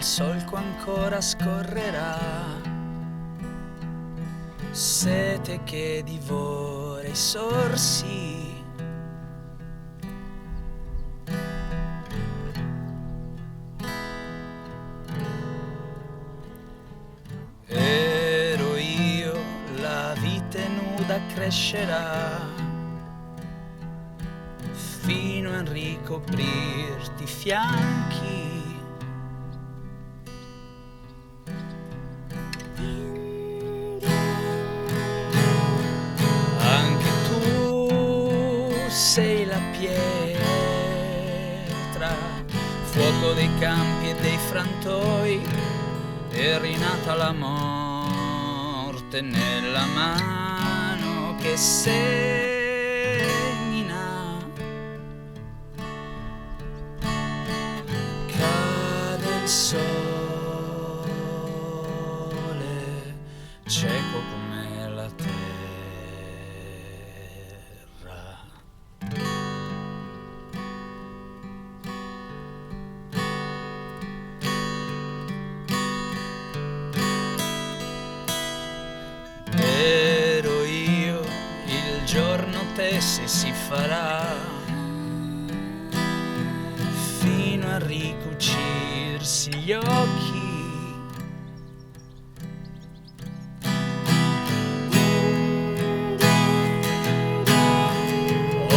solco ancora scorrerà, sete che divora i sorsi. Ero io, la vite nuda crescerà fino a ricoprirti i fianchi. Anche tu sei la pietra, fuoco dei campi e dei frantoi, è rinata la morte nella mano che semina. Cade il sole, cieco come la terra. Ero io, il giorno tesse si farà fino a ricucirsi gli occhi.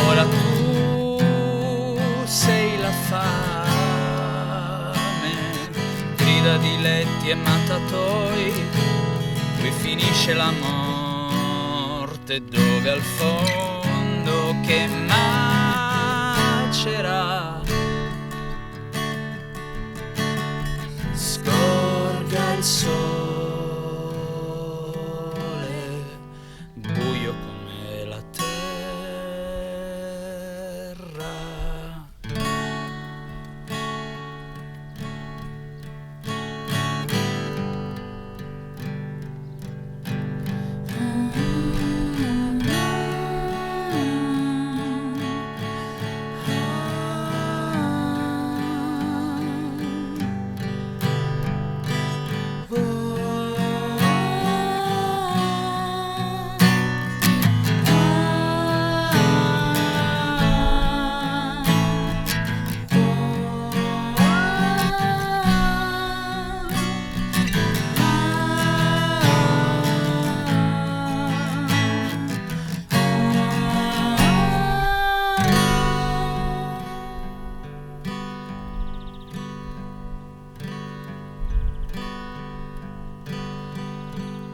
Ora tu sei la fame, grida di letti e mattatoi, qui finisce la morte, dove al fondo che macera scorga il sole, buio come la terra.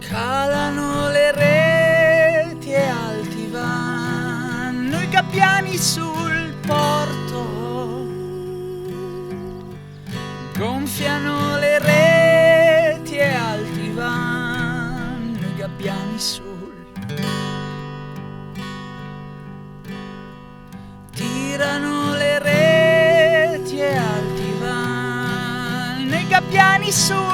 Calano le reti e alti vanno i gabbiani sul porto, gonfiano le reti e alti vanno i gabbiani sul, tirano le reti e alti vanno i gabbiani sul.